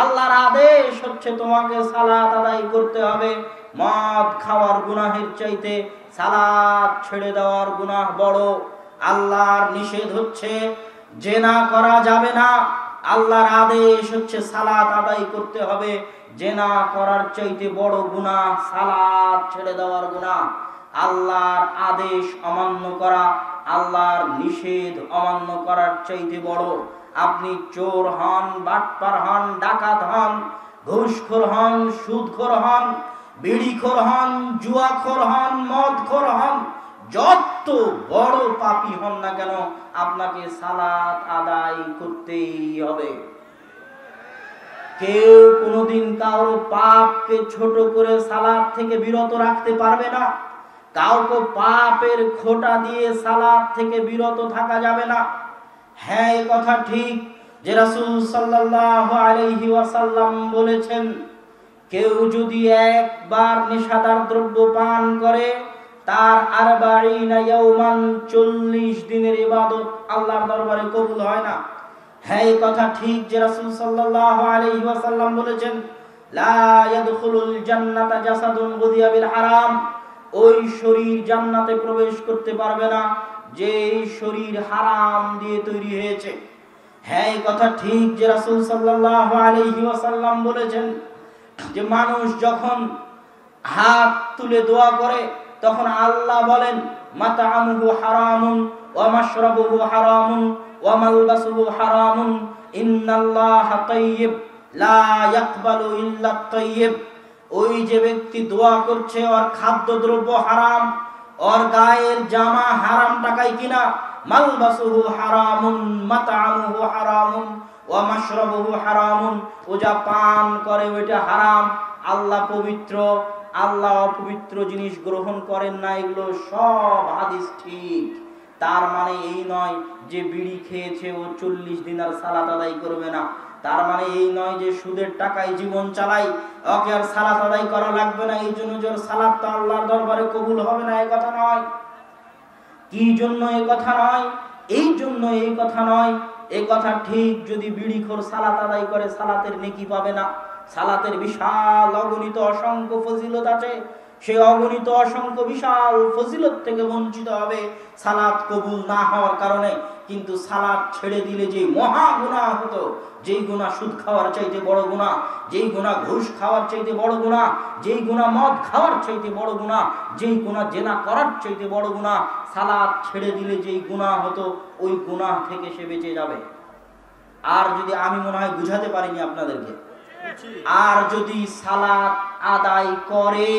আল্লাহর আদেশ হচ্ছে তোমাকে সালাত আদায় করতে হবে। মদ খাওয়ার গুনাহের চাইতে সালাত ছেড়ে দেওয়ার গুনাহ বড়। আল্লাহর নিষেধ হচ্ছে জেনা করা যাবে না, আল্লাহর আদেশ হচ্ছে সালাত আদায় করতে হবে। জেনা করার চাইতে বড় গুনাহ সালাত ছেড়ে দেওয়ার গুনাহ। আল্লাহর আদেশ অমান্য করা, আল্লাহর নিষেধ অমান্য করার চাইতে বড়। আপনি চোর হন, বাটপার হন, ডাকাত হন, ঘুষখোর হন, সুদখোর হন, বিড়িখোর হন, জুয়াখোর হন, মদখোর হন, যত বড় পাপী হন না কেন আপনাকে সালাত আদায় করতেই হবে। কেউ কোনোদিন কারো পাপকে ছোট করে সালাত থেকে বিরত রাখতে পারবে না। কাউকে পাপের খোঁটা দিয়ে সালাত থেকে বিরত থাকা যাবে না। হ্যাঁ, এই কথা ঠিক যে রাসূল সাল্লাল্লাহু আলাইহি ওয়াসাল্লাম বলেছেন, কেউ যদি একবার নেশাদার দ্রব্য পান করে তার 40 ইয়াওমান 40 দিনের ইবাদত আল্লাহর দরবারে কবুল হয় না। হ্যাঁ, এই কথা ঠিক যে রাসূল সাল্লাল্লাহু আলাইহি ওয়াসাল্লাম বলেছেন, লা ইয়াদখুলুল জান্নাতা জাসাদুন গুদিয়া বিল হারাম। ওই শরীর জান্নাতে প্রবেশ করতে পারবে না যে শরীর হারাম দিয়ে তৈরি হয়েছে। হ্যাঁ, এই কথা ঠিক যে রাসূল সাল্লাল্লাহু আলাইহি ওয়াসাল্লাম বলেছেন যে মানুষ যখন হাত তুলে দোয়া করে তখন আল্লাহ বলেন, মাতা'আমুহু হারামুন ওয়া মাশরাবুহু হারামুন ওয়া মালবাসুহু হারামুন ইন্নাল্লাহা তাইয়্যিব লা ইয়াকবালু ইল্লা তাইয়্যিব। ওই যে ব্যক্তি দোয়া করছে ওর খাদ্যদ্রব্য হারাম, ওর গায়ের জামা হারাম টাকায় কিনা, মালবাসুহু হারামুন মাতা'আমুহু হারামুন ওয়া মাশরাবুহু হারামুন, ও যা পান করে ওইটা হারাম। আল্লাহ পবিত্র, আল্লাহ অপবিত্র জিনিস গ্রহণ করেন না। এগুলো সব হাদিস ঠিক। তার মানে এই নয় যে বিড়ি খেয়েছে ও 40 দিন আর সালাত আদায় করবে না। তার মানে এই নয় যে সুদের টাকায় জীবন চালাই ওকে আর সালাত আদায় করা লাগবে না, এই জন্য যে সালাত তো আল্লাহর দরবারে কবুল হবে না, এই কথা নয়। কি জন্য এই কথা নয়? এই জন্য এই কথা নয়। এই কথা ঠিক, যদি বিড়িখোর সালাত আদায় করে সালাতের নেকি পাবে না। সালাতের বিশাল অগণিত অসংখ্য ফজিলত আছে, সেই অগণিত অসংখ্য বিশাল ফজিলত থেকে বঞ্চিত হবে সালাত কবুল না হওয়ার কারণে। কিন্তু সালাত ছেড়ে দিলে যে মহা গুনাহ হতো, যেই গুনাহ সুদ খাওয়ার চাইতে বড় গুনাহ, যেই গুনাহ ঘুষ খাওয়ার চাইতে বড় গুনাহ, যেই গুনাহ মদ খাওয়ার চাইতে বড় গুনাহ, যেই গুনাহ জেনা করার চাইতে বড় গুনাহ, সালাত ছেড়ে দিলে যেই গুনাহ হতো ওই গুনাহ থেকে সে বেঁচে যাবে। আর যদি আমি মনে হয় বুঝাতে পারিনি আপনাদেরকে, আর যদি সালাত আদায় করে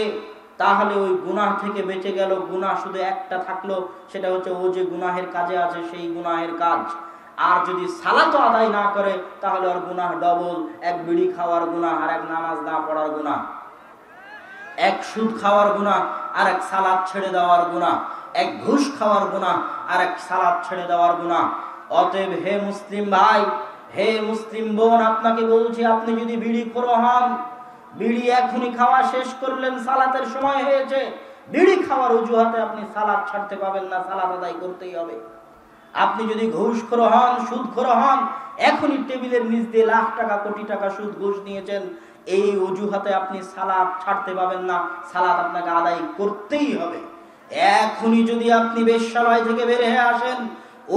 তাহলে ওই গুনাহ থেকে বেঁচে গেল। গুনাহ শুধু একটা থাকলো, সেটা হচ্ছে ও যে গুনাহের কাজে আছে সেই গুনাহের কাজ। আর যদি সালাত আদায় না করে তাহলে ওর গুনাহ ডবল। এক বিড়ি খাওয়ার গুনাহ আর এক নামাজ না পড়ার গুনাহ, এক সুদ খাওয়ার গুনাহ আর এক সালাত ছেড়ে দেওয়ার গুনাহ, এক ঘুষ খাওয়ার গুনাহ আর এক সালাত ছেড়ে দেওয়ার গুনাহ। অতএব হে মুসলিম ভাই, হে মুসলিম বোন, আপনাকে বলছি, আপনি যদি বিড়িখোর হন, বিড়ি এখনই খাওয়া শেষ করলেন, সালাতের সময় হয়েছে, বিড়ি খাওয়ার অজুহাতে আপনি সালাত ছাড়তে পাবেন না, সালাত আদায় করতেই হবে। আপনি যদি ঘুষখোর হন, সুদখোর হন, এখনই টেবিলের নিচ দিয়ে লাখ টাকা কোটি টাকা সুদ ঘুষ নিয়েছেন, এই অজুহাতে আপনি সালাত ছাড়তে পাবেন না, সালাত আপনাকে আদায় করতেই হবে। এখনই যদি আপনি বেশ্যালয় থেকে বের হয়ে আসেন,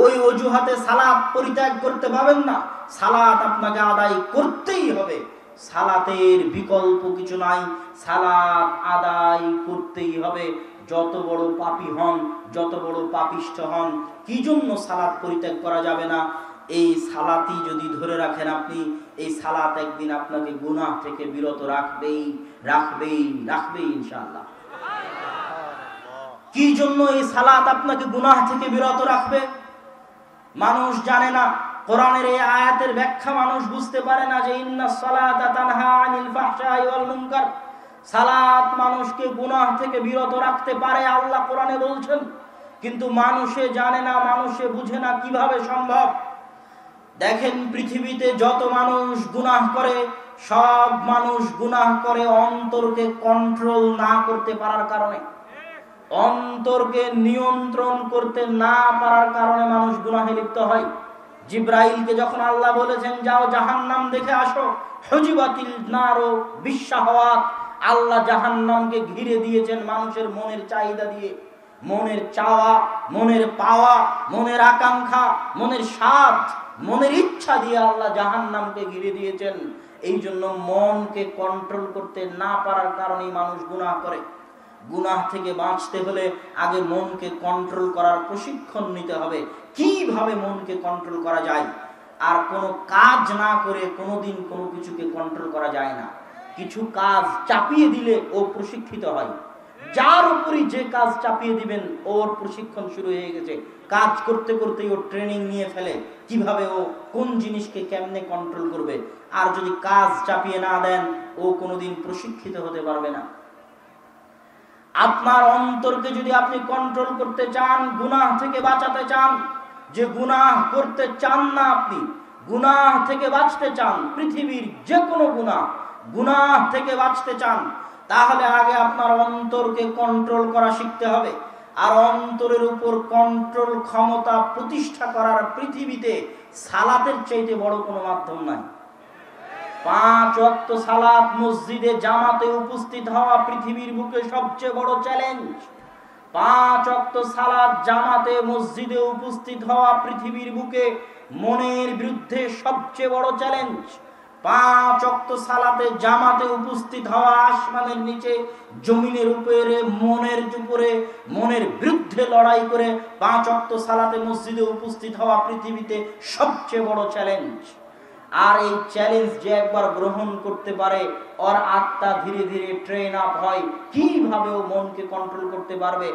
ওই অজুহাতে সালাত পরিত্যাগ করতে পাবেন না, সালাত আপনাকে আদায় করতেই হবে। সালাতের বিকল্প কিছু নাই, সালাত আদায় করতেই হবে। যত বড় পাপী হন, যত বড় পাপিষ্ঠ হন, কি জন্য সালাত পরিত্যাগ করা যাবে না? এই সালাতই যদি ধরে রাখেন আপনি, এই সালাত একদিন আপনাকে গুনাহ থেকে বিরত রাখবেই, রাখবেই, রাখবেই ইনশাআল্লাহ। কি জন্য এই সালাত আপনাকে গুনাহ থেকে বিরত রাখবে? মানুষ জানে না। কোরআনের এই আয়াতের ব্যাখ্যা মানুষ বুঝতে পারে না যে ইন্নাস সালাতা তানহা আনিল ফাহশাই ওয়াল মুনকার। সালাত মানুষকে গুনাহ থেকে বিরত রাখতে পারে, আল্লাহ কোরআনে বলছেন। কিন্তু মানুষে জানে না, মানুষে বুঝে না। কিভাবে সম্ভব? দেখেন, পৃথিবীতে যত মানুষ গুনাহ করে, সব মানুষ গুনাহ করে অন্তরকে কন্ট্রোল না করতে পারার কারণে। অন্তরকে নিয়ন্ত্রণ করতে না পারার কারণে মানুষ গুনাহে লিপ্ত হয়। জিব্রাইলকে যখন আল্লাহ বলেছেন যাও জাহান্নাম দেখে আসো, হুজিবাতিল নারু বিশাহাওয়াত, আল্লাহ জাহান্নামকে ঘিরে দিয়েছেন মানুষের মনের চাহিদা দিয়ে, মনের চাওয়া, মনের পাওয়া, মনের আকাঙ্ক্ষা, মনের স্বাদ, মনের ইচ্ছা দিয়ে আল্লাহ জাহান্নামকে ঘিরে দিয়েছেন। এই জন্য মনকে কন্ট্রোল করতে না পারার কারণেই মানুষ গুনাহ করে। গুনাহ থেকে বাঁচতে হলে আগে মনকে কন্ট্রোল করার প্রশিক্ষণ নিতে হবে, কিভাবে মনকে কন্ট্রোল করা যায়। আর কোনো কাজ না করে কোনোদিন কোনো কিছুকে কন্ট্রোল করা যায় না। কিছু কাজ চাপিয়ে দিলে ও প্রশিক্ষিত হয়। যার উপরই যে কাজ চাপিয়ে দিবেন ওর প্রশিক্ষণ শুরু হয়ে গেছে, কাজ করতে করতেই ও ট্রেনিং নিয়ে ফেলে কিভাবে ও কোন জিনিসকে কেমনে কন্ট্রোল করবে। আর যদি কাজ চাপিয়ে না দেন ও কোনোদিন প্রশিক্ষিত হতে পারবে না। আপনার অন্তরকে যদি আপনি কন্ট্রোল করতে চান, গুনাহ থেকে বাঁচাতে চান, যে গুনাহ করতে চান না, আপনি গুনাহ থেকে বাঁচতে চান, পৃথিবীর যে কোনো গুনাহ থেকে বাঁচতে চান, তাহলে আগে আপনার অন্তরকে কন্ট্রোল করা শিখতে হবে। আর অন্তরের উপর কন্ট্রোল ক্ষমতা প্রতিষ্ঠা করার পৃথিবীতে সালাতের চাইতে বড় কোনো মাধ্যম নাই। 5 ওয়াক্ত সালাত মসজিদে জামাতে উপস্থিত হওয়া পৃথিবীর বুকে সবচেয়ে বড় চ্যালেঞ্জ। 5 ওয়াক্ত সালাত জামাতে মসজিদে উপস্থিত হওয়া পৃথিবীর বুকে মনের বিরুদ্ধে সবচেয়ে বড় চ্যালেঞ্জ। 5 ওয়াক্ত সালাতে জামাতে উপস্থিত হওয়া আসমানের নিচে জমিনের উপরে মনের বিরুদ্ধে লড়াই করে 5 ওয়াক্ত সালাতে মসজিদে উপস্থিত হওয়া পৃথিবীতে সবচেয়ে বড় চ্যালেঞ্জ। আর এই চ্যালেঞ্জ যে একবার গ্রহণ করতে পারে ওর আত্মা ধীরে ধীরে ট্রেন আপ হয়, কিভাবে ও মনকে কন্ট্রোল করতে পারবে।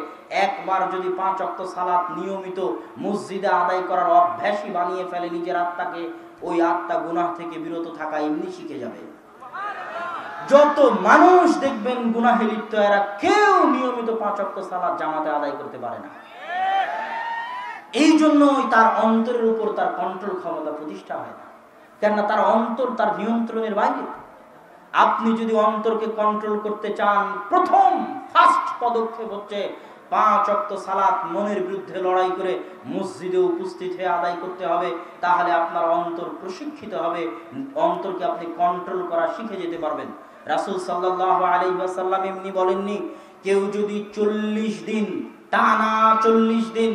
একবার যদি 5 ওয়াক্ত সালাত নিয়মিত মসজিদে আদায় করার অভ্যাসই বানিয়ে ফেলে নিজের আত্মাকে, ওই আত্মা গুনাহ থেকে বিরত থাকা এমনি শিখে যাবে। যত মানুষ দেখবেন গুনাহে লিপ্ত, এরা কেউ নিয়মিত 5 ওয়াক্ত সালাত জামাতে আদায় করতে পারে না। এই জন্যই তার অন্তরের উপর তার কন্ট্রোল ক্ষমতা প্রতিষ্ঠা হয় না, কেননা তার অন্তর তার নিয়ন্ত্রণের বাইরে। আপনি যদি অন্তরকে কন্ট্রোল করতে চান, প্রথম ফার্স্ট পদক্ষেপ হচ্ছে 5 ওয়াক্ত সালাত মনের বিরুদ্ধে লড়াই করে মসজিদে উপস্থিত হয়ে আদায় করতে হবে। তাহলে আপনার অন্তর প্রশিক্ষিত হবে, অন্তরকে আপনি কন্ট্রোল করা শিখে যেতে পারবেন। রাসূল সাল্লাল্লাহু আলাইহি ওয়াসাল্লাম এমনি বলেননি, কেউ যদি 40 দিন টানা 40 দিন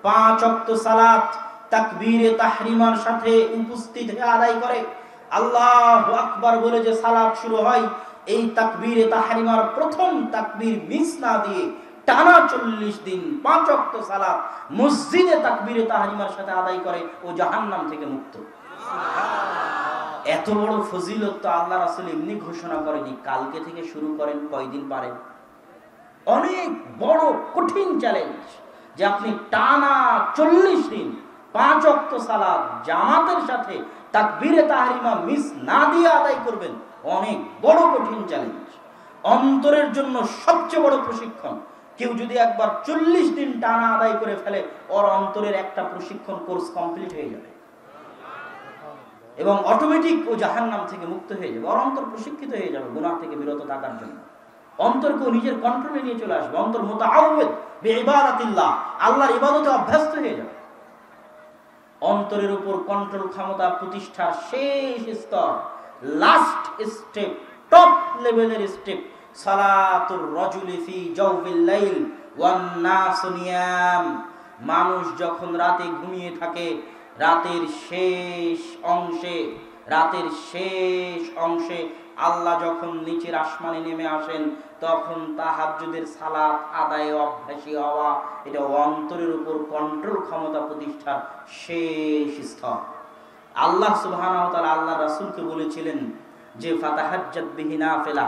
5 ওয়াক্ত সালাত তাকবীরে তাহরিমার সাথে উপস্থিত হয়ে আদায় করে, আল্লাহু আকবার বলে যে সালাত শুরু হয়, এই তাকবীরে তাহরিমার প্রথম তাকবীর মিস না দিয়ে টানা 40 দিন 5 ওয়াক্ত সালাত মসজিদে তাকবীরে তাহরিমার সাথে আদায় করে, ও জাহান্নাম থেকে মুক্ত। এত বড় ফজিলত তো আল্লাহ রাসূল এমনি ঘোষণা করেনি, কালকে থেকে শুরু করেন, কয়দিন পারেন। অনেক বড় কঠিন চ্যালেঞ্জ যে আপনি টানা 40 দিন 5 ওয়াক্ত সালাত জামাতের সাথে তাকবীরে তাহরিমা মিস না দিয়ে আদায় করবেন। অনেক বড় কঠিন চ্যালেঞ্জ, অন্তরের জন্য সবচেয়ে বড় প্রশিক্ষণ। কেউ যদি একবার 40 দিন টানা আদায় করে ফেলে, ওর অন্তরের একটা প্রশিক্ষণ কোর্স কমপ্লিট হয়ে যাবে এবং অটোমেটিক ও জাহান্নাম থেকে মুক্ত হয়ে যাবে। ওর অন্তর প্রশিক্ষিত হয়ে যাবে গুনাহ থেকে বিরত থাকার জন্য। অন্তরকে নিজের কন্ট্রোলে নিয়ে চলে আসবে। অন্তর মুতাআওয়াদ বিইবাদাতিল্লাহ, আল্লাহর ইবাদতে অভ্যস্ত হয়ে যাবে। অন্তরের উপর কন্ট্রোল ক্ষমতা প্রতিষ্ঠার শেষ স্তর, লাস্ট স্টেপ, টপ লেভেলের স্টেপ, সালাতুর রাজুলি ফি জাওফিল লাইল ওয়ান নাস নিয়াম। মানুষ যখন রাতে ঘুমিয়ে থাকে, রাতের শেষ অংশে আল্লাহ যখন নিচের আসমানে নেমে আসেন, তখন তাহাজ্জুদের সালাত আদায়ে অভ্যাসী হওয়া, এটা অন্তরের উপর কন্ট্রোল ক্ষমতা প্রতিষ্ঠার শেষ স্তর। আল্লাহ সুবহানাহু ওয়া তাআলা আল্লাহর রাসূলকে বলেছিলেন যে ফাতাহাজ্জাত বিহি নাফিলা,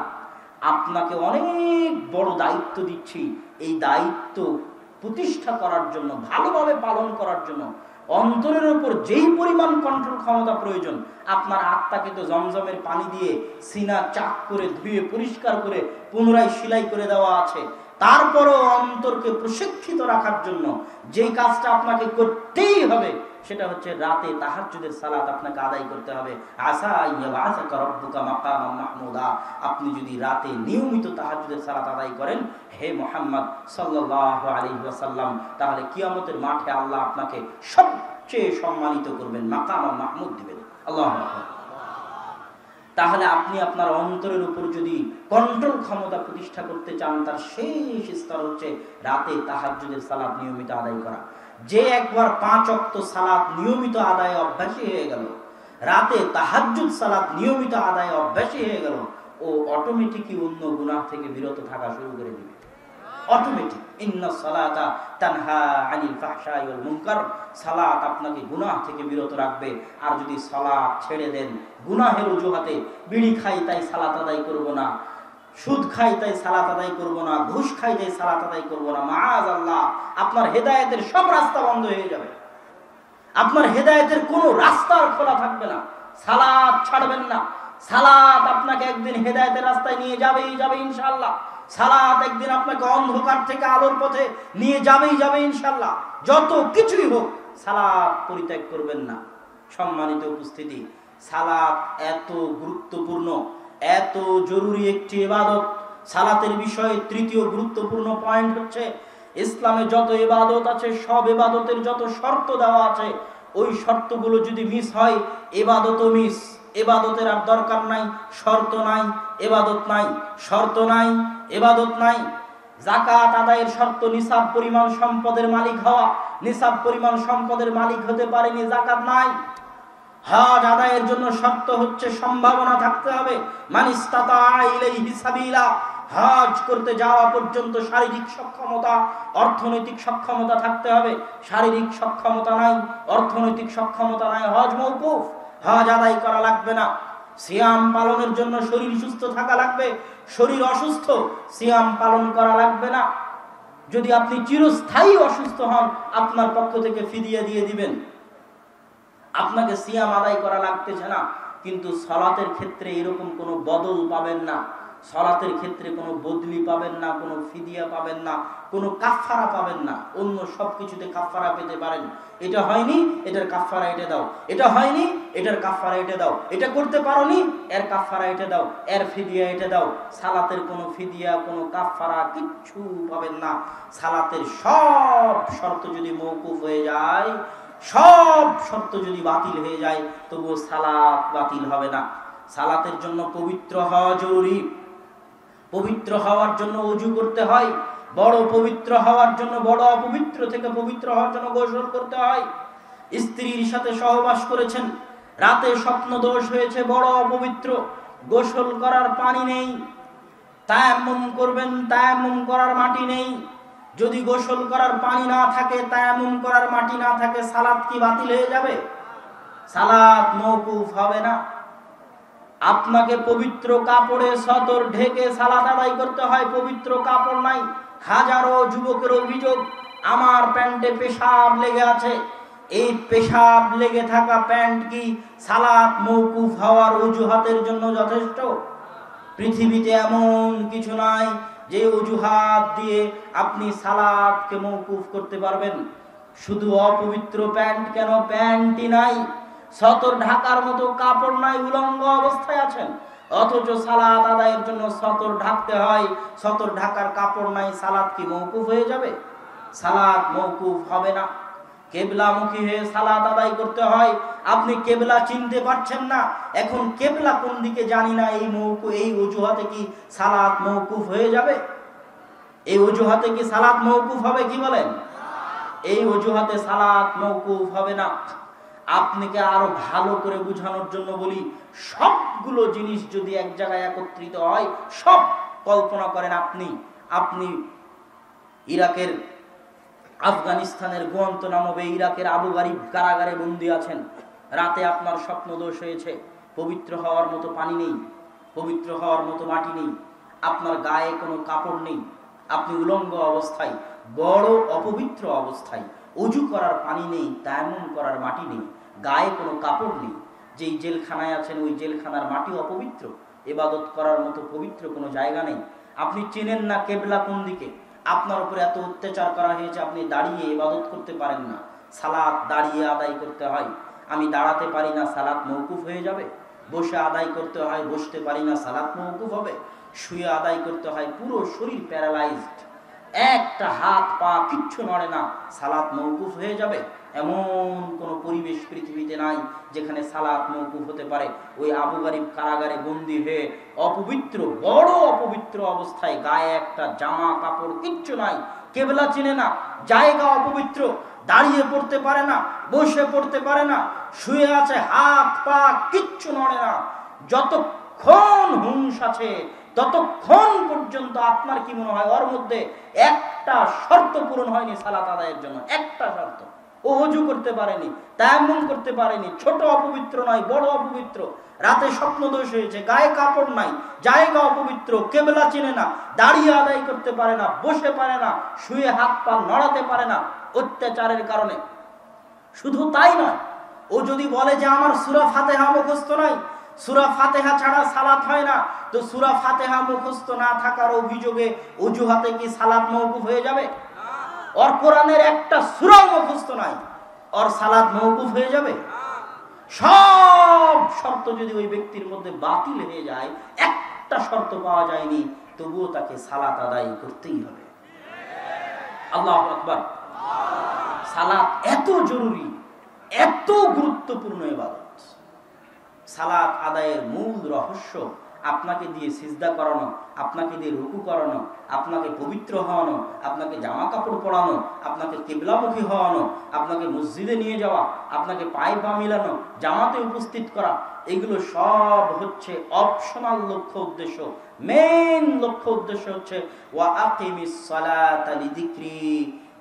আপনাকে অনেক বড় দায়িত্ব দিচ্ছি, এই দায়িত্ব প্রতিষ্ঠা করার জন্য, ভালোভাবে পালন করার জন্য অন্তরের উপর যেই পরিমাণ কন্ট্রোল ক্ষমতা প্রয়োজন, আপনার আত্মাকে তো জমজমের পানি দিয়ে সিনা চাক করে ধুয়ে পরিষ্কার করে পুনরায় সেলাই করে দেওয়া আছে। তারপরও অন্তরকে প্রশিক্ষিত রাখার জন্য যেই কাজটা আপনাকে করতেই হবে, সেটা হচ্ছে রাতে তাহাজ্জুদের সালাত আপনাকে আদায় করতে হবে। আসা ইয়াবাসাকা রাব্বুকা মাকামান মাহমুদা, আপনি যদি রাতে নিয়মিত তাহাজ্জুদের সালাত আদায় করেন হে মুহাম্মদ সাল্লাল্লাহু আলাইহি ওয়াসাল্লাম, তাহলে কিয়ামতের মাঠে আল্লাহ আপনাকে সব সবচেয়ে সম্মানিত করবেন, মাকাম মাহমুদ দিবেন। আল্লাহু আকবার। তাহলে আপনি আপনার অন্তরের উপর যদি কন্ট্রোল ক্ষমতা প্রতিষ্ঠা করতে চান, তার শেষ স্তর হচ্ছে রাতে তাহাজ্জুদের সালাত নিয়মিত আদায় করা। যে একবার 5 ওয়াক্ত সালাত নিয়মিত আদায় অভ্যাসী হয়ে গেল, রাতে তাহাজ্জুদ সালাত নিয়মিত আদায় অভ্যাসী হয়ে গেল, ও অটোমেটিকই অন্য গুনাহ থেকে বিরত থাকা শুরু করে দিবে। অটোমেটিক। ইন্না সালাতা তানহা আনিল ফাহশাই ওয়াল মুনকার, সালাত আপনাকে গুনাহ থেকে বিরত রাখবে। আর যদি সালাত ছেড়ে দেন গুনাহের অজুহাতে, বিড়ি খাই তাই সালাত আদায় করব না, সুদ খাই তাই সালাত আদায় করব না, ঘুষ খাই তাই সালাত আদায় করব না, মাআযাল্লাহ, আপনার হেদায়েতের সব রাস্তা বন্ধ হয়ে যাবে। আপনার হেদায়েতের কোনো রাস্তা খোলা থাকবে না। সালাত ছাড়বেন না। সালাত আপনাকে একদিন হেদায়েতের রাস্তায় নিয়ে যাবেই যাবে ইনশাআল্লাহ। সালাত একদিন আপনাকে অন্ধকার থেকে আলোর পথে নিয়ে যাবেই যাবে ইনশাআল্লাহ। যত কিছুই হোক সালাত পরিত্যাগ করবেন না। সম্মানিত উপস্থিতি, সালাত এত গুরুত্বপূর্ণ, এত জরুরি একটি ইবাদত। সালাতের বিষয়ে তৃতীয় গুরুত্বপূর্ণ পয়েন্ট হচ্ছে, ইসলামে যত ইবাদত আছে সব ইবাদতের যত শর্ত দেওয়া আছে, ওই শর্তগুলো যদি মিস হয় ইবাদতও মিস। ইবাদতের আর দরকার নাই, শর্ত নাই, ইবাদত নাই, শর্ত নাই, ইবাদত নাই। যাকাত আদায়ের শর্ত নিসাব পরিমাণ সম্পদের মালিক হওয়া, নিসাব পরিমাণ সম্পদের মালিক হতে পারেনি, যাকাত নাই। হজ আদায়ের জন্য শর্ত হচ্ছে সম্ভাবনা থাকতে হবে, মান ইসতাতা ইলাইহি সাবিলা, হজ করতে যাওয়া পর্যন্ত শারীরিক সক্ষমতা, অর্থনৈতিক সক্ষমতা থাকতে হবে। শারীরিক সক্ষমতা নাই, অর্থনৈতিক সক্ষমতা নাই, হজ মওকুফ, হজ আদায় করা লাগবে না। সিয়াম পালনের জন্য শরীর সুস্থ থাকা লাগবে, শরীর অসুস্থ, সিয়াম পালন করা লাগবে না। যদি আপনি চিরস্থায়ী অসুস্থ হন, আপনার পক্ষ থেকে ফিদিয়া দিয়ে দিবেন, আপনাকে সিয়াম আদায় করা লাগতেছে না। কিন্তু সালাতের ক্ষেত্রে এরকম কোনো বদল পাবেন না, সালাতের ক্ষেত্রে কোনো বদলি পাবেন না, কোনো ফিদিয়া পাবেন না, কোনো কাফারা পাবেন না। অন্য সব কিছুতে কাফারা পেতে পারেন, এটা হয়নি এটার কাফারা এটা দাও, এটা হয়নি এটার কাফারা এটা দাও, এটা করতে পারোনি এর কাফারা এটা দাও, এর ফিদিয়া এটা দাও। সালাতের কোনো ফিদিয়া, কোনো কাফারা কিচ্ছু পাবেন না। সালাতের সব শর্ত যদি মওকুফ হয়ে যায়, সব শর্ত যদি বাতিল হয়ে যায়, তবুও সালাত বাতিল হবে না। সালাতের জন্য পবিত্র হওয়া জরুরি। পবিত্র হওয়ার জন্য ওযু করতে হয়, বড় পবিত্র হওয়ার জন্য, বড় অপবিত্র থেকে পবিত্র হওয়ার জন্য গোসল করতে হয়। স্ত্রীর সাথে সহবাস করেছেন, রাতে স্বপ্ন দোষ হয়েছে, বড় অপবিত্র, গোসল করার পানি নেই, তায়াম্মুম করবেন, তায়াম্মুম করার মাটি নেই। যদি গোসল করার পানি না থাকে, তায়াম্মুম করার মাটি না থাকে, সালাত কি বাতিল হয়ে যাবে? সালাত মওকুফ হবে না। আপনাকে পবিত্র কাপড়ে সতর ঢেকে সালাত আদায় করতে হয়, পবিত্র কাপড় নাই। হাজারো যুবকের অভিযোগ, আমার প্যান্টে পেশাব লেগে আছে। এই পেশাব লেগে থাকা প্যান্ট কি সালাত মওকুফ হওয়ার অজুহাতের জন্য যথেষ্ট? পৃথিবীতে এমন কিছু নাই যে অজুহাত দিয়ে আপনি সালাতকে মওকুফ করতে পারবেন। শুধু অপবিত্র প্যান্ট কেন, প্যান্টই নাই, সতর ঢাকার মতো কাপড় নাই, উলঙ্গ অবস্থায় আছেন, অথচ সালাত আদায়ের জন্য সতর ঢাকতে হয়, সতর ঢাকার কাপড় নাই, সালাত কি মওকুফ হয়ে যাবে? সালাত মওকুফ হবে না। কেবলামুখী হয়ে সালাত আদায় করতে হয়। আপনি কেবলা চিনতে পারছেন না, এখন কেবলা কোন দিকে জানি না, এই অজুহাতে কি সালাত মওকুফ হয়ে যাবে? এই অজুহাতে কি সালাত মওকুফ হবে? কি বলেন? এই অজুহাতে সালাত মওকুফ হবে না। আপনাকে আরো ভালো করে বোঝানোর জন্য বলি, সবগুলো জিনিস যদি এক জায়গায় একত্রিত হয়, সব কল্পনা করেন আপনি ইরাকের, আফগানিস্তানের গুয়ান্তানামো, ইরাকের আবু গারিব কারাগারে বন্দী আছেন। রাতে আপনার স্বপ্ন দোষ হয়েছে, পবিত্র হওয়ার মতো পানি নেই, পবিত্র হওয়ার মতো মাটি নেই, আপনার গায়ে কোনো কাপড় নেই, আপনি উলঙ্গ অবস্থায়, বড় অপবিত্র অবস্থায়, ওযু করার পানি নেই, তায়াম্মুম করার মাটি নেই, গায়ে কোনো কাপড় নেই। যেই জেলখানায় আছেন ওই জেলখানার মাটি অপবিত্র, ইবাদত করার মতো পবিত্র কোনো জায়গা নেই। আপনি চেনেন না কেবলা কোন দিকে, আপনার উপরে এত অত্যাচার করা হয়েছে, আপনি দাঁড়িয়ে ইবাদত করতে পারেন না। সালাত দাঁড়িয়ে আদায় করতে হয়। আমি দাঁড়াতে পারি না, সালাত মওকুফ হয়ে যাবে। বসে আদায় করতে হয়, বসতে পারি না, সালাত মওকুফ হবে। শুয়ে আদায় করতে হয়, পুরো শরীর প্যারালাইজড, একটা হাত পা কিচ্ছু নড়ে না, সালাত মওকুফ হয়ে যাবে। এমন কোন পরিবেশ পৃথিবীতে নাই যেখানে সালাত মওকুফ হতে পারে। ওই আবু গারিব কারাগারে বন্দী হয়ে অপবিত্র, বড় অপবিত্র অবস্থায়, গায়ে একটা জামা কাপড় কিচ্ছু নাই, কেবলা চিনে না, জায়গা অপবিত্র, দাঁড়িয়ে পড়তে পারে না, বসে পড়তে পারে না, শুয়ে আছে, হাত পা কিচ্ছু নড়ে না। যতক্ষণ হুঁশ আছে ততক্ষণ পর্যন্ত আপনার কি মনে হয় ওর মধ্যে একটা শর্ত পূরণ হয়নি সালাত আদায়ের জন্য? একটা শর্ত। ও ওযু করতে পারেনি, তায়াম্মুম করতে পারেনি, ছোট অপবিত্র নয়, বড় অপবিত্র, রাতে স্বপ্ন দোষ হয়েছে, গায়ে কাপড় নাই, জায়গা অপবিত্র, কেবলা চিনে না, দাঁড়িয়ে আদায় করতে পারে না, বসে পারে না, শুয়ে হাত পা নড়াতে পারে না অত্যাচারের কারণে। শুধু তাই নয়, ও যদি বলে যে আমার সূরা ফাতিহা মুখস্থ নাই, সূরা ফাতিহা ছাড়া সালাত হয় না, তো সূরা ফাতিহা মুখস্থ না থাকার অভিযোগে অজুহাতে কি সালাত মওকুফ হয়ে যাবে? ওর কোরআনের একটা সূরাও মুখস্থ নাই, ওর সালাত মওকুফ হয়ে যাবে? সব শর্ত যদি ওই ব্যক্তির মধ্যে বাতিল হয়ে যায়, একটা শর্ত পাওয়া যায়নি, তবুও তাকে সালাত আদায় করতেই হবে। আল্লাহু আকবার। সালাত এত জরুরি, এত গুরুত্বপূর্ণ ইবাদত। সালাত আদায়ের মূল রহস্য আপনাকে দিয়ে সিজদা করানো, আপনাকে দিয়ে রুকু করানো, আপনাকে পবিত্র হওয়ানো, আপনাকে জামা কাপড় পরানো, আপনাকে কিবলামুখী হওয়ানো, আপনাকে মসজিদে নিয়ে যাওয়া, আপনাকে পায়ে পা মিলানো, জামাতে উপস্থিত করা, এগুলো সব হচ্ছে অপশনাল লক্ষ্য উদ্দেশ্য। মেইন লক্ষ্য উদ্দেশ্য হচ্ছে ওয়া আকিমিস সালাতা লিযিকরি,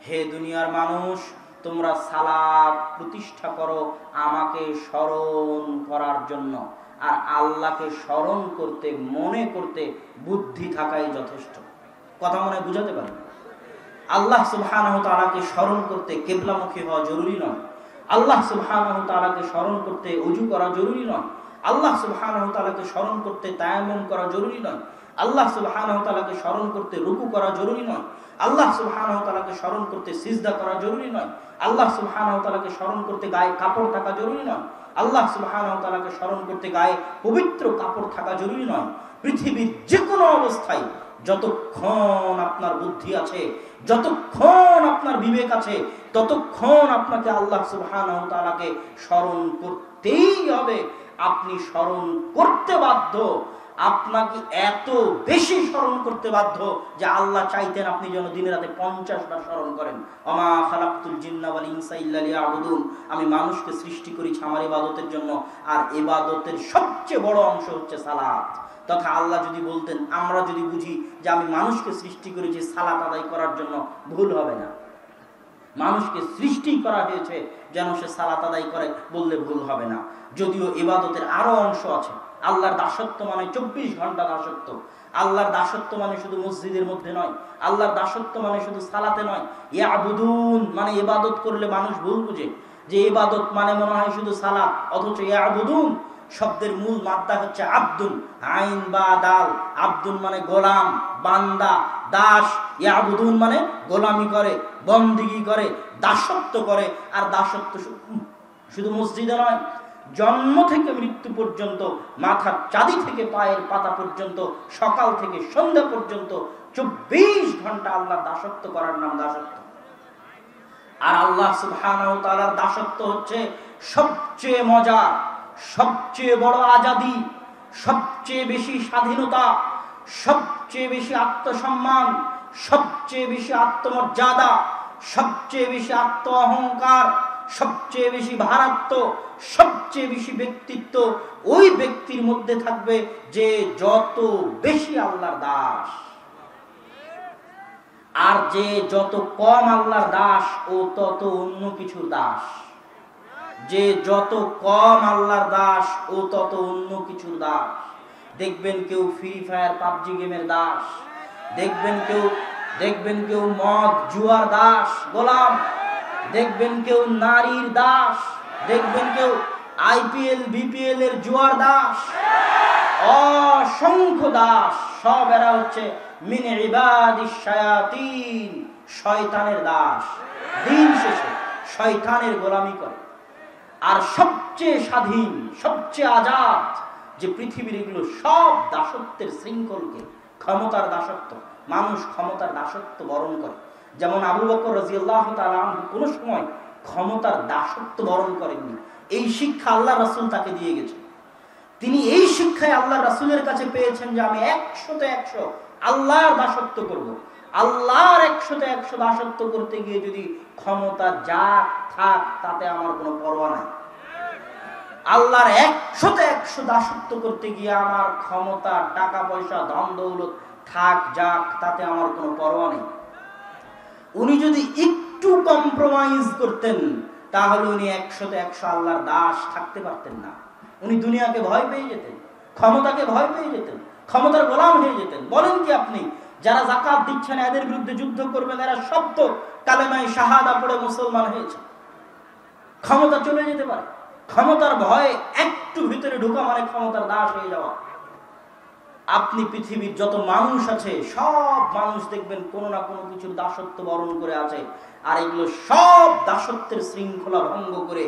হে দুনিয়ার মানুষ, তোমরা সালাত প্রতিষ্ঠা করো আমাকে স্মরণ করার জন্য। আর আল্লাহকে স্মরণ করতে, মনে করতে বুদ্ধি থাকাই যথেষ্ট। কথা মনে বুঝাতে পারেন? আল্লাহ সুবহানাহু ওয়া তাআলাকে স্মরণ করতে কিবলামুখী হওয়া জরুরি নয়, আল্লাহ সুবহানাহু ওয়া তাআলাকে স্মরণ করতে ওযু করা জরুরি নয়, আল্লাহ সুবহানাহু ওয়া তাআলাকে স্মরণ করতে তায়াম্মুম করা জরুরি নয়, আল্লাহ সুবহানাহু ওয়া তাআলাকে স্মরণ করতে রুকু করা জরুরি নয়, আল্লাহ সুবহানাহু ওয়া তাআলাকে স্মরণ করতে সিজদা করা জরুরি নয়, আল্লাহ সুবহানাহু ওয়া তাআলাকে স্মরণ করতে গায়ে কাপড় থাকা জরুরি নয়, আল্লাহ সুবহানাহু ওয়া তাআলাকে স্মরণ করতে গায়ে পবিত্র কাপড় থাকা জরুরি নয়। পৃথিবীর যে কোনো অবস্থায় যতক্ষণ আপনার বুদ্ধি আছে, যতক্ষণ আপনার বিবেক আছে, ততক্ষণ আপনাকে আল্লাহ সুবহানাহু ওয়া তাআলাকে স্মরণ করতেই হবে। আপনি স্মরণ করতে বাধ্য, আপনাকে এত বেশি স্মরণ করতে বাধ্য যে আল্লাহ চাইতেন আপনি যেন দিনে রাতে 50 বার স্মরণ করেন। ওমা খালাকতুল জিন্না ওয়াল ইনসা ইল্লা লিয়াবুদুন, আমি মানুষকে সৃষ্টি করেছি আমার ইবাদতের জন্য, আর ইবাদতের সবচেয়ে বড় অংশ হচ্ছে সালাত। তথা আল্লাহ যদি বলতেন, আমরা যদি বুঝি যে আমি মানুষকে সৃষ্টি করেছি সালাত আদায় করার জন্য, ভুল হবে না। মানুষকে সৃষ্টি করা হয়েছে যেন সে সালাত আদায় করে বললে ভুল হবে না। যদিও ইবাদতের আরো অংশ আছে। আল্লাহর দাসত্ব মানে 24 ঘন্টা দাসত্ব। আল্লাহর দাসত্ব মানে শুধু মসজিদের মধ্যে নয়, আল্লাহর দাসত্ব মানে শুধু সালাতে নয়। ইয়াবুদুন মানে ইবাদত করলে মানুষ ভুল বুঝে যে ইবাদত মানে মনে হয় শুধু সালাত, অথচ ইয়াবুদুন শব্দের মূল মাত্রা হচ্ছে আব্দুন, আইন বা দাল। আব্দুন মানে গোলাম, বান্দা, দাস। ইয়াবুদুন মানে গোলামি করে, বন্দিগি করে, দাসত্ব করে। আর দাসত্ব শুধু মসজিদে নয়, জন্ম থেকে মৃত্যু পর্যন্ত, মাথার চাঁদি থেকে পায়ের পাতা পর্যন্ত, সকাল থেকে সন্ধ্যা পর্যন্ত 24 ঘন্টা আল্লাহর দাসত্ব করার নাম দাসত্ব। আর আল্লাহ সুবহানাহু ওয়া তাআলার দাসত্ব হচ্ছে সবচেয়ে মজা, সবচেয়ে বড় আজাদি, সবচেয়ে বেশি স্বাধীনতা, সবচেয়ে বেশি আত্মসম্মান, সবচেয়ে বেশি আত্মমর্যাদা, সবচেয়ে বেশি আত্ম অহংকার, সবচেয়ে বেশি ভারাত্ম, সবচেয়ে বেশি ব্যক্তিত্ব ওই ব্যক্তির মধ্যে থাকবে যে যত বেশি আল্লাহর দাস। আর যে যত কম আল্লাহর দাস ও তত অন্য কিছুর দাস। যে যত কম আল্লাহর দাস ও তত অন্য কিছুর দাস। দেখবেন কেউ ফ্রি ফায়ার পাবজি গেমের দাস, দেখবেন কেউ মদ জুয়ার দাস গোলাম, দেখবেন কেউ নারীর দাস, দেখবেন কেউ আইপিএল বিপিএল এর জুয়ার দাস। অসংখ্য দাস, সব এরা হচ্ছে মিন ইবাদিশ শায়াতিন, শয়তানের দাস। দিন শেষে শয়তানের গোলামি করে। আর সবচেয়ে স্বাধীন, সবচেয়ে আজাদ যে পৃথিবীর, এগুলো সব দাসত্বের শৃঙ্খলকে, ক্ষমতার দাসত্ব। মানুষ ক্ষমতার দাসত্ব বরণ করে। যেমন আবু বকর রাদিয়াল্লাহু তাআলা আনহু কোনো সময় ক্ষমতার দাসত্ব বরণ করেননি। এই শিক্ষা আল্লাহ রাসূল তাকে দিয়ে গেছে। তিনি এই শিক্ষায় আল্লাহ রাসূলের কাছে পেয়েছেন যে আমি 100-100 আল্লাহর দাসত্ব করব। আল্লাহর 100-100 দাসত্ব করতে গিয়ে যদি ক্ষমতা যা থাক তাতে আমার কোনো পরোয়া নাই। আল্লাহর 100-100 দাসত্ব করতে গিয়ে আমার ক্ষমতা, টাকা পয়সা, ধন দৌলত থাক যাক তাতে আমার কোনো পরোয়া নেই। উনি যদি একটু কম্প্রোমাইজ করতেন তাহলে উনি 100-100 আল্লাহর দাস থাকতে পারতেন না। উনি দুনিয়াকে ভয় পেয়ে যেতেন, ক্ষমতাকে ভয় পেয়ে যেতেন, ক্ষমতার গোলাম হয়ে যেতেন। বলেন কি আপনি, যারা যাকাত দিচ্ছেন এদের বিরুদ্ধে যুদ্ধ করবেন, এরা সব তো কালেমায়ে শাহাদা পড়ে মুসলমান হয়েছে। ক্ষমতা চলে যেতে পারে, ক্ষমতার ভয়ে একটু ভিতরে ঢোকা মানে ক্ষমতার দাস হয়ে যাওয়া। আপনি পৃথিবীর যত মানুষ আছে সব মানুষ দেখবেন কোনো না কোনো কিছুর দাসত্ব বরণ করে আছে, আর এগুলো সব দাসত্বের শৃঙ্খলা ভঙ্গ করে,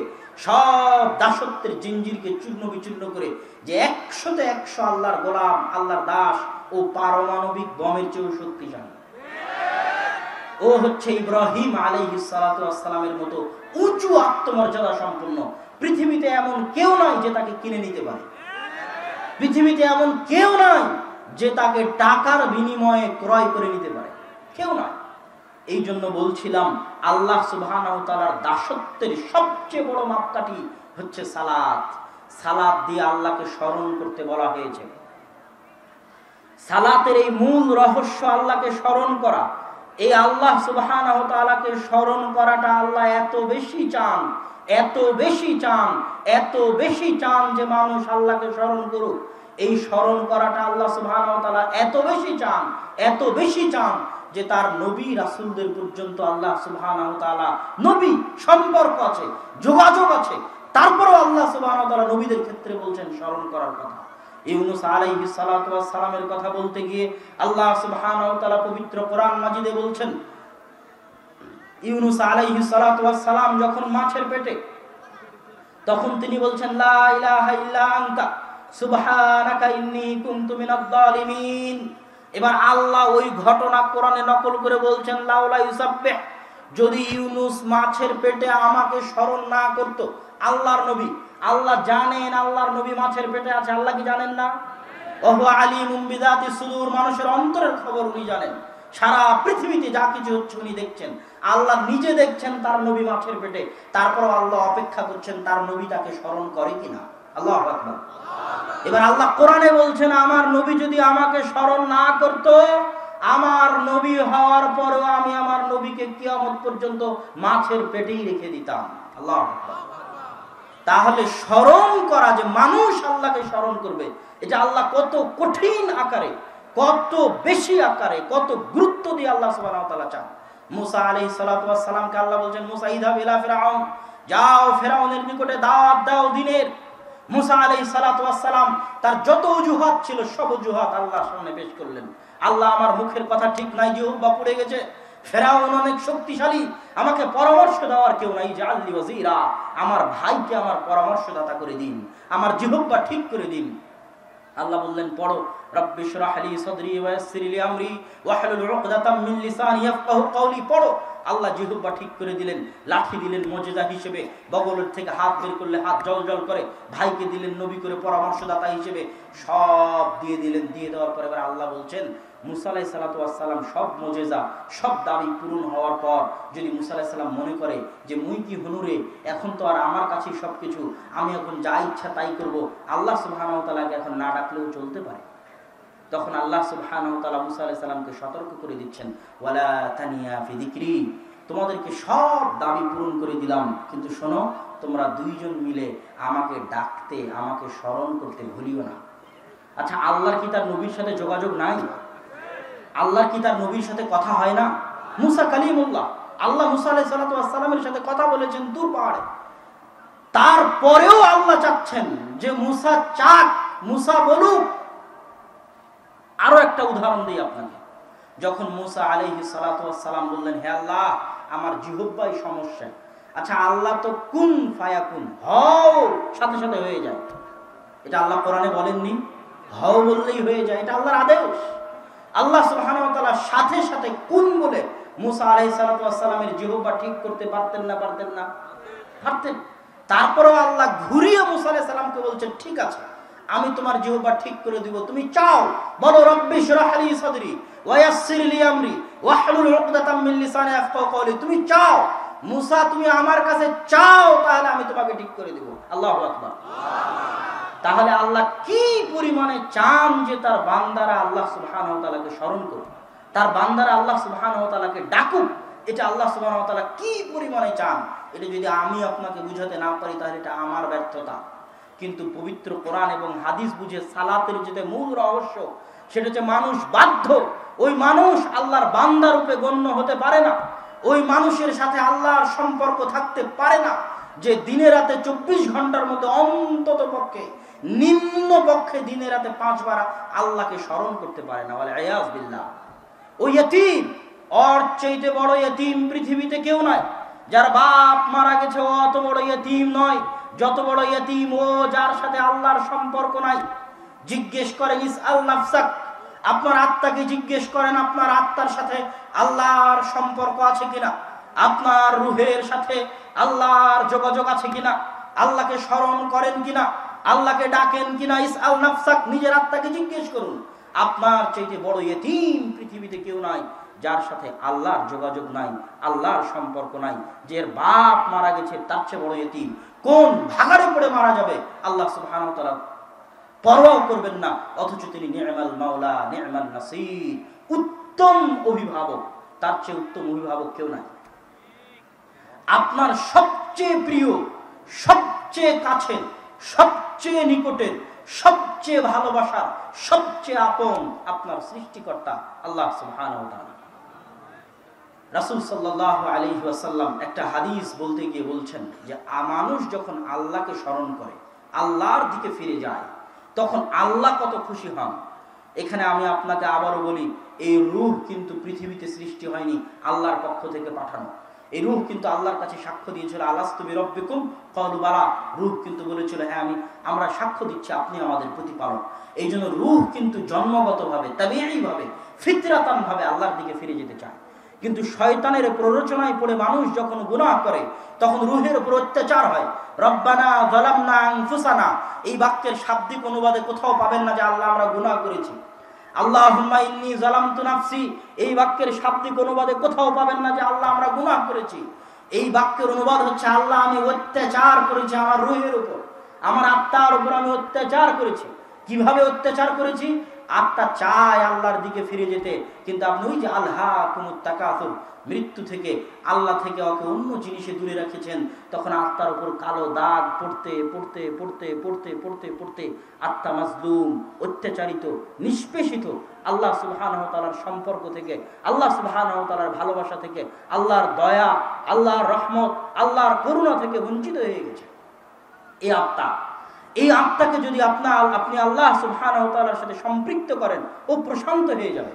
সব দাসত্বের জিঞ্জিরকে চূর্ণ বিচূর্ণ করে যে 100-100 আল্লাহর গোলাম, আল্লাহর দাস ও পারমাণবিক বমের চেয়েও শক্তিশালী। ও হচ্ছে ইব্রাহিম আলাইহিস সালাতু ওয়াস সালামের মতো উঁচু আত্মমর্যাদা সম্পন্ন। পৃথিবীতে এমন কেউ নাই যে তাকে কিনে নিতে পারে। পৃথিবীতে এমন কেউ নাই যে তাকে টাকার বিনিময়ে ক্রয় করে নিতে পারে, কেউ নাই। এই জন্য বলছিলাম আল্লাহ সুবহানাহু ওয়া তাআলার দাসত্বের সবচেয়ে বড় মাপকাঠি হচ্ছে সালাত। সালাত দিয়ে আল্লাহকে স্মরণ করতে বলা হয়েছে। সালাতের এই মূল রহস্য আল্লাহকে স্মরণ করা। এই আল্লাহ সুবহানাহু ওয়া তাআলাকে স্মরণ করাটা আল্লাহ এত বেশি চান, এত বেশি চান, এত বেশি চান যে মানুষ আল্লাহকে স্মরণ করুক। এই স্মরণ করাটা আল্লাহ সুবহানাহু ওয়া তাআলা এত বেশি চান, এত বেশি চান যে তার নবী রাসূলদের পর্যন্ত আল্লাহ সুবহানাহু ওয়া তাআলা নবী সম্পর্ক আছে, যোগাযোগ আছে। তারপরেও আল্লাহ সুবহানাহু ওয়া তাআলা নবীদের ক্ষেত্রে বলছেন স্মরণ করার কথা। ইউনূস আলাইহিস সালাতু ওয়াস সালামের কথা বলতে গিয়ে আল্লাহ সুবহানাহু ওয়া তাআলা পবিত্র কোরআন মাজিদে বলছেন, ইউনূস আলাইহিস সালাতু ওয়াস সালাম যখন মাছের পেটে, তখন তিনি বলছেন লা ইলাহা ইল্লা আনতা সুবহানাকা ইন্নী কুনতু মিনাজ জালিমিন। এবার আল্লাহ ওই ঘটনা কোরআনে নকল করে বলছেন লাউলা ইউসাব্বিহ, যদি ইউনূস মাছের পেটে আমাকে স্মরণ না করত। আল্লাহর নবী, আল্লাহ জানেন আল্লাহর নবী মাছের পেটে আছে, আল্লাহ কি জানেন না? ওহু আলিমুম বিযাতিস সুদূর, মানুষের অন্তরের খবর উনি জানেন। সারা পৃথিবীতে যা কিছু হচ্ছে উনি দেখছেন। আল্লাহ নিজে দেখছেন তার নবী মাছের পেটে, তারপরও আল্লাহ অপেক্ষা করছেন তার নবী তাকে স্মরণ করে কিনা। আল্লাহু আকবার। এবার আল্লাহ কোরআনে বলছেন আমার নবী যদি আমাকে স্মরণ না করত, আমার নবী হওয়ার পরেও আমি আমার নবীকে কিয়ামত পর্যন্ত মাছের পেটেই রেখে দিতাম। আল্লাহু আকবার। তাহলে স্মরণ করা, যে মানুষ আল্লাহকে স্মরণ করবে, এটা আল্লাহ কত কঠিন আকারে, কত বেশি আকারে, কত গুরুত্ব দিয়ে আল্লাহ সুবহানাহু ওয়া তাআলা চান। মুসা আলাইহিস সালাতু ওয়াস সালামকে আল্লাহ বলছেন মুসা ইযহাব ইলা ফিরআউন, যাও ফিরআউনের নিকটে দাওয়াত দাও দিনের। মুসা আলাইহিস সালাতু ওয়াস সালাম তার যত অজুহাত ছিল সব অজুহাত আল্লাহর সামনে পেশ করলেন। আল্লাহ, আমার মুখের কথা ঠিক নাই, জিহ্বা পুড়ে গেছে, ফিরআউন অনেক শক্তিশালী, আমাকে পরামর্শ দেওয়ার কেউ নাই, জাআলনি ওয়াজিরা, আমার ভাইকে আমার পরামর্শদাতা করে দিন, আমার জিহ্বা ঠিক করে দিন। আল্লাহ বললেন পড়ো, রব্বি ইশরাহ লি সাদরি ওয়া ইয়াসসির লি আমরি ওয়াহলুল উকদাতাম মিন লিসানি ইয়াফকাহু কওলি। পড়ো। আল্লাহ জিহ্বা ঠিক করে দিলেন, লাঠি দিলেন মুজিজা হিসেবে, বগলের থেকে হাত বের করলে হাত জলজল করে, ভাইকে দিলেন নবী করে পরামর্শদাতা হিসেবে, সব দিয়ে দিলেন। দিয়ে দেওয়ার পরে এবার আল্লাহ বলছেন মুসা আলাইহিস সালাতু ওয়াস সালাম সব মুজিজা, সব দাবি পূরণ হওয়ার পর যদি মুসা আলাইহিস সালাম মনে করে যে মুই কি হনুরে, এখন তো আর আমার কাছেই সবকিছু, আমি এখন যা ইচ্ছা তাই করব, আল্লাহ সুবহানাহু ওয়া তাআলাকে এখন না ডাকলেও চলতে পারে। তখন আল্লাহ সুবহানাহু ওয়া তাআলা মুসা আলাইহিস সালামকে সতর্ক করে দিচ্ছেন, ওয়ালা তানিয়া ফি যিকরি, তোমাদেরকে সব দাবি পূরণ করে দিলাম, কিন্তু শোনো, তোমরা দুইজন মিলে আমাকে ডাকতে, আমাকে স্মরণ করতে ভুলিও না। আচ্ছা, আল্লাহর কি তার নবীর সাথে যোগাযোগ নাই? আল্লাহর কি তার নবীর সাথে কথা হয় না? মুসা কালিমুল্লাহ, আল্লাহ মুসা আলাইহিস সালাতু ওয়াস সালামের সাথে কথা বলেছেন দূর পাহাড়ে। তারপরেও আল্লাহ চাচ্ছেন যে মুসা চাক, মুসা বলুক। আরো একটা উদাহরণ দিই আপনাকে। যখন মুসা আলাইহিস সালাতু ওয়াস সালাম বললেন, হে আল্লাহ, আমার জিহ্বায় সমস্যা। আচ্ছা, আল্লাহ তো কুন ফায়াকুন, হও, সাথে সাথে হয়ে যায়। এটা আল্লাহ কোরআনে বলেননি? হও বললেই হয়ে যায়, এটা আল্লাহর আদেশ। আল্লাহ সুবহানাহু ওয়া তাআলা সাথে সাথে কুন বলে মুসা আলাইহিস সালামের জিহ্বা ঠিক করতে পারতেন না? পারতেন। তারপরেও আল্লাহ ঘুরিয়ে মুসা আলাইহিস সালামকে বলছেন, ঠিক আছে, আমি তোমার জিহ্বা ঠিক করে দিব, তুমি চাও বলো রব্বি শরহ লি সাদরি ওয়া ইয়াসসির লি আমরি ওয়াহলুল উকদাতাম মিন লিসানি ইয়াফকাহু কওলি। তুমি চাও মুসা, তুমি আমার কাছে চাও, তাহলে আমি তোমাকে ঠিক করে দিব। আল্লাহু আকবার। তাহলে আল্লাহ কি পরিমাণে চান যে তার বান্দারা আল্লাহ সুবহানাহু ওয়া তাআলাকে স্মরণ করুক, তার বান্দারা আল্লাহ সুবহানাহু ওয়া তাআলাকে ডাকুক। এটা আল্লাহ সুবহানাহু ওয়া তাআলা কি পরিমাণে চান, এটা যদি আমি আপনাকে বুঝাতে না পারি তাহলে এটা আমার ব্যর্থতা। কিন্তু পবিত্র কোরআন এবং হাদিস বুঝে সালাতের যেটা মূল রহস্য, সেটা হচ্ছে মানুষ বাধ্য, ওই মানুষ আল্লাহর বান্দা রূপে গণ্য হতে পারে না, ওই মানুষের সাথে আল্লাহর সম্পর্ক থাকতে পারে না যে দিনে রাতে 24 ঘন্টার মধ্যে অন্তত পক্ষে নিম্ন পক্ষে দিনে রাতে 5 বার আল্লাহকে স্মরণ করতে পারে না। বলে আয়াজ বিল্লাহ। ওই ইতিম, ওর চাইতে বড় ইতিম পৃথিবীতে কেউ নাই। যার বাপ মারা গেছে ও অত বড় ইতিম নয় যত বড় ইতিম ও যার সাথে আল্লাহর সম্পর্ক নাই। জিজ্ঞেস করেন ইসআল নাফসাক, আপনার আত্মাকে জিজ্ঞেস করেন আপনার আত্মার সাথে আল্লাহর সম্পর্ক আছে কিনা, আপনার রুহের সাথে আল্লাহর যোগাযোগ আছে কিনা, আল্লাহকে স্মরণ করেন কিনা, আল্লাহকে ডাকেন কিনা। ইসআল নাফসাক, নিজের আত্মাকে জিজ্ঞেস করুন। আপনার চাইতে বড় ইতিম পৃথিবীতে কেউ নাই যার সাথে আল্লাহর যোগাযোগ নাই, আল্লাহর সম্পর্ক নাই। যে বাপ মারা গেছে তার চেয়ে বড় ইতিম কোন ভাগাড়ে পড়ে মারা যাবে আল্লাহ সুবহানাহু ওয়া তাআলা পরোয়া করবেন না, অথচ তিনি নি'মাল মাওলা নি'মান নাসির, উত্তম অভিভাবক, তার চেয়ে উত্তম অভিভাবক কেউ নাই। আপনার সবচেয়ে প্রিয়, সবচেয়ে কাছের, সবচেয়ে নিকটের, সবচেয়ে ভালোবাসা, সবচেয়ে আপন আপনার সৃষ্টিকর্তা আল্লাহ সুবহানাহু ওয়া তাআলা। রাসূল সাল্লাল্লাহু আলাইহি ওয়াসাল্লাম একটা হাদিস বলতে গিয়ে বলছেন যে মানুষ যখন আল্লাহকে স্মরণ করে, আল্লাহর দিকে ফিরে যায়, তখন আল্লাহ কত খুশি হন। এখানে আমি আপনাকে আবারও বলি, এই রূহ কিন্তু পৃথিবীতে সৃষ্টি হয়নি, আল্লাহর পক্ষ থেকে পাঠানো। এই রূহ কিন্তু আল্লাহর কাছে সাক্ষ্য দিয়েছিল, আলাস্তু বিরাব্বিকুম ক্বালু বালা। রূহ কিন্তু বলেছিল, হ্যাঁ আমরা সাক্ষ্য দিচ্ছি আপনি আমাদের প্রতিপালক। এই জন্য রূহ কিন্তু জন্মগতভাবে, তাবিঈভাবে, ফিতরাতান ভাবে আল্লাহর দিকে ফিরে যেতে চায়। কিন্তু শয়তানের প্ররোচনায় পড়ে মানুষ যখন গুনাহ করে তখন রূহের উপর অত্যাচার হয়। রব্বানা যালামনা আনফুসানা, এই বাক্যের শাব্দিক অনুবাদে কোথাও পাবেন না যে আল্লাহ আমরা গুনাহ করেছি। আল্লাহুম্মা ইন্নী যালামতু নাফসি, এই বাক্যের শাব্দিক অনুবাদে কোথাও পাবেন না যে আল্লাহ আমরা গুনাহ করেছি। এই বাক্যের অনুবাদ হচ্ছে আল্লাহ আমি অত্যাচার করেছি আমার রূহের উপর, আমার আত্মার উপর আমি অত্যাচার করেছি। কিভাবে অত্যাচার করেছি? আত্মা চায় আল্লাহর দিকে ফিরে যেতে, কিন্তু আপনি ওই যে আলহাকুমুত তাকাসুর, মৃত্যু থেকে আল্লাহ থেকে ওকে অন্য জিনিসে দূরে রেখেছেন, তখন আত্মার উপর কালো দাগ পড়তে পড়তে পড়তে পড়তে পড়তে পড়তে আত্মা মাজলুম, অত্যাচারিত, নিষ্পেষিত আল্লাহ সুবহানাহু ওয়া তাআলার সম্পর্ক থেকে, আল্লাহ সুবহানাহু ওয়া তাআলার ভালোবাসা থেকে, আল্লাহর দয়া, আল্লাহর রহমত, আল্লাহর করুণা থেকে বঞ্চিত হয়ে গেছে। এই আত্মাকে যদি আপনি আল্লাহ সুবহানাহু ওয়া তাআলার সাথে সম্পৃক্ত করেন, ও প্রশান্ত হয়ে যাবে।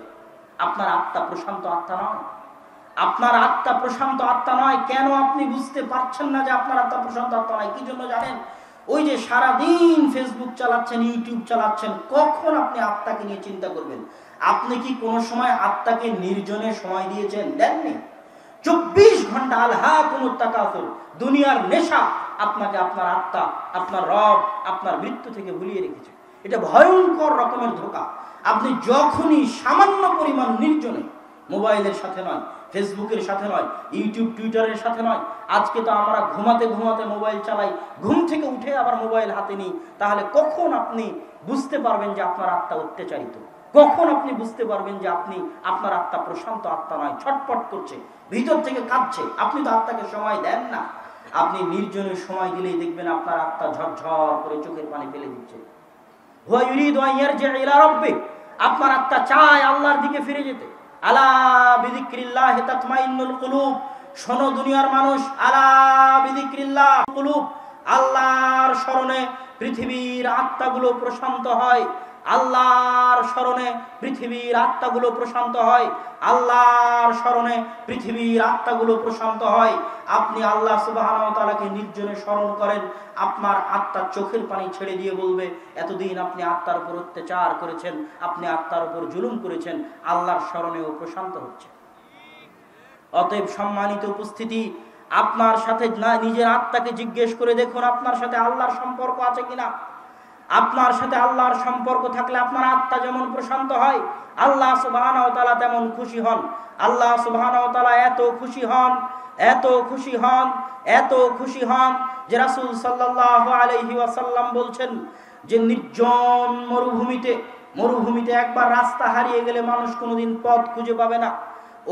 আপনার আত্মা প্রশান্ত আত্মা নয়, আপনার আত্মা প্রশান্ত আত্মা নয়। কেন আপনি বুঝতে পারছেন না যে আপনার আত্মা প্রশান্ত আত্মা নয়? কি জন্য জানেন? ওই যে সারাদিন ফেসবুক চালাচ্ছেন, ইউটিউব চালাচ্ছেন, কখন আপনি আত্মাকে নিয়ে চিন্তা করবেন? আপনি কি কোনো সময় আত্মাকে নির্জনে সময় দিয়েছেন? দেননি। 24 ঘন্টা আলহাকুমুত তাকাসুর, দুনিয়ার নেশা আপনাকে আপনার আত্মা, আপনার রব, আপনার মৃত্যু থেকে ভুলিয়ে রেখেছে। এটা ভয়ঙ্কর রকমের ধোঁকা। আপনি যখনই সামান্য পরিমাণ নির্জনে, মোবাইলের সাথে নয়, ফেসবুকের সাথে নয়, ইউটিউব টুইটারের সাথে নয়, আজকে তো আমরা ঘুমাতে ঘুমাতে মোবাইল চালাই, ঘুম থেকে উঠে আবার মোবাইল হাতে নিই, তাহলে কখন আপনি বুঝতে পারবেন যে আপনার আত্মা অত্যাচারিত? কখন আপনি বুঝতে পারবেন যে আপনার আত্মা প্রশান্ত আত্মা নয়, ছটপট করছে, ভিতর থেকে কাঁদছে? আপনি তো আত্মাকে সময় দেন না। আপনি নির্জনের সময় দিলেই দেখবেন আপনার আত্মা ঝরঝর করে চোখের পানি ফেলে দিচ্ছে। হুয়া ইউরিদু আন ইয়ারজি ইলা রাব্বিহি, আপনার আত্মা চায় আল্লাহর দিকে ফিরে যেতে। আলা বিযিকরিল্লাহি তাতমাইন্নুল কুলুব, শোনো দুনিয়ার মানুষ, আলা বিযিকরিল্লাহ কুলুব, আল্লাহর স্মরণে পৃথিবীর আত্মাগুলো প্রশান্ত হয়। আল্লাহর স্মরণে পৃথিবীর আত্মাগুলো প্রশান্ত হয়। আল্লাহর স্মরণে পৃথিবীর আত্মাগুলো প্রশান্ত হয়। আপনি আল্লাহ সুবহানাহু ওয়া তাআলাকে নির্জনে স্মরণ করেন, আপনার আত্মা চোখের পানি ছেড়ে দিয়ে বলবে, এতদিন আপনি আত্মার উপর অত্যাচার করেছেন, আপনি আত্মার উপর জুলুম করেছেন, আল্লাহর স্মরণেও প্রশান্ত হচ্ছে। অতএব সম্মানিত উপস্থিতি, আপনার সাথে না নিজের আত্মাকে জিজ্ঞেস করে দেখুন আপনার সাথে আল্লাহর সম্পর্ক আছে কিনা। আপনার সাথে আল্লাহর সম্পর্ক থাকলে আপনার আত্মা যেমন প্রশান্ত হয়, আল্লাহ সুবহানাহু ওয়া তাআলা তেমন খুশি হন। আল্লাহ সুবহানাহু ওয়া তাআলা এত খুশি হন, এত খুশি হন, এত খুশি হন যে রাসূল সাল্লাল্লাহু আলাইহি ওয়াসাল্লাম বলছেন যে নির্জন মরুভূমিতে একবার রাস্তা হারিয়ে গেলে মানুষ কোনোদিন পথ খুঁজে পাবে না।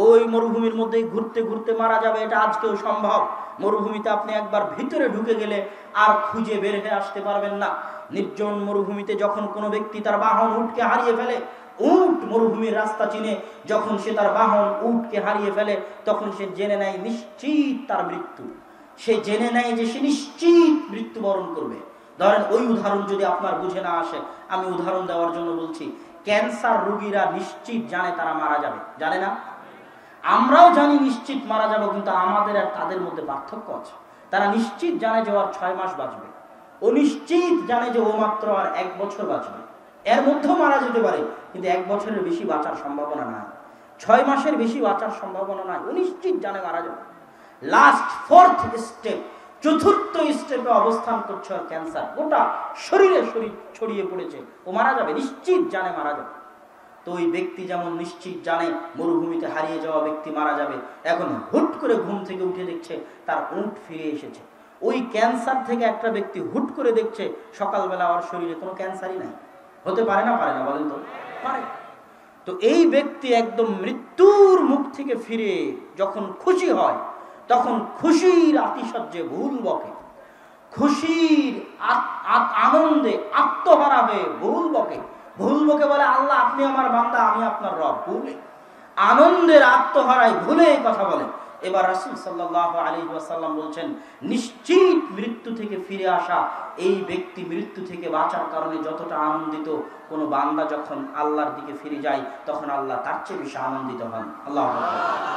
ওই মরুভূমির মধ্যে ঘুরতে ঘুরতে মারা যাবে, এটা আজকেও সম্ভব। মরুভূমিতে আপনি একবার ভিতরে ঢুকে গেলে আর খুঁজে বের হয়ে আসতে পারবেন না। নির্জন মরুভূমিতে যখন কোনো ব্যক্তি তার বাহন উটকে হারিয়ে ফেলে, উট মরুভূমির রাস্তা চিনে যখন সে তার বাহন উটকে হারিয়ে ফেলে, তখন সে জেনে নেয় নিশ্চিত তার মৃত্যু। সে জেনে নেয় যে সে নিশ্চিত মৃত্যুবরণ করবে। ধরেন ওই উদাহরণ যদি আপনার বুঝে না আসে, আমি উদাহরণ দেওয়ার জন্য বলছি। ক্যান্সার রোগীরা নিশ্চিত জানে তারা মারা যাবে, জানে না? আমরাও জানি নিশ্চিত মারা যাবো, কিন্তু আমাদের আর তাদের মধ্যে পার্থক্য আছে। তারা নিশ্চিত জানে যে ও আর 6 মাস বাঁচবে, ও নিশ্চিত জানে যে ও মাত্র আর 1 বছর বাঁচবে। এর মধ্যেও মারা যেতে পারে, কিন্তু 1 বছরের বেশি বাঁচার সম্ভাবনা নাই, 6 মাসের বেশি বাঁচার সম্ভাবনা নাই। ও নিশ্চিত জানে মারা যাবে। লাস্ট 4th স্টেপ, চতুর্থ স্টেপে অবস্থান করছে আর ক্যান্সার গোটা শরীর ছড়িয়ে পড়েছে, ও মারা যাবে, নিশ্চিত জানে মারা যাবে। তো ওই ব্যক্তি যেমন নিশ্চিত জানে মরুভূমিতে হারিয়ে যাওয়া ব্যক্তি মারা যাবে, এখন হুট করে ঘুম থেকে উঠে দেখছে তার উট ফিরে এসেছে। ওই ক্যান্সার থেকে একটা ব্যক্তি হুট করে দেখছে সকালবেলা ওর শরীরে কোনো ক্যান্সারই নাই। হতে পারে না? পারে না? বলেন তো। পারে। তো এই ব্যক্তি একদম মৃত্যুর মুখ থেকে ফিরে যখন খুশি হয়, তখন খুশির আতিশয্যে ভুল বকে, খুশির আনন্দে আত্মহারা হয়ে ভুল বকে বলে, আল্লাহ আপনি আমার বান্দা, আমি আপনার রব। ভুলে আনন্দের আত্মহারায় ভুলে কথা বলে। এবার রাসূল সাল্লাল্লাহু আলাইহি ওয়াসাল্লাম বলছেন, নিশ্চিত মৃত্যু থেকে ফিরে আসা এই ব্যক্তি মৃত্যু থেকে বাঁচার কারণে যতটা আনন্দিত, কোনো বান্দা যখন আল্লাহর দিকে ফিরে যায় তখন আল্লাহ তার চেয়ে বেশি আনন্দিত হন। আল্লাহু আকবার।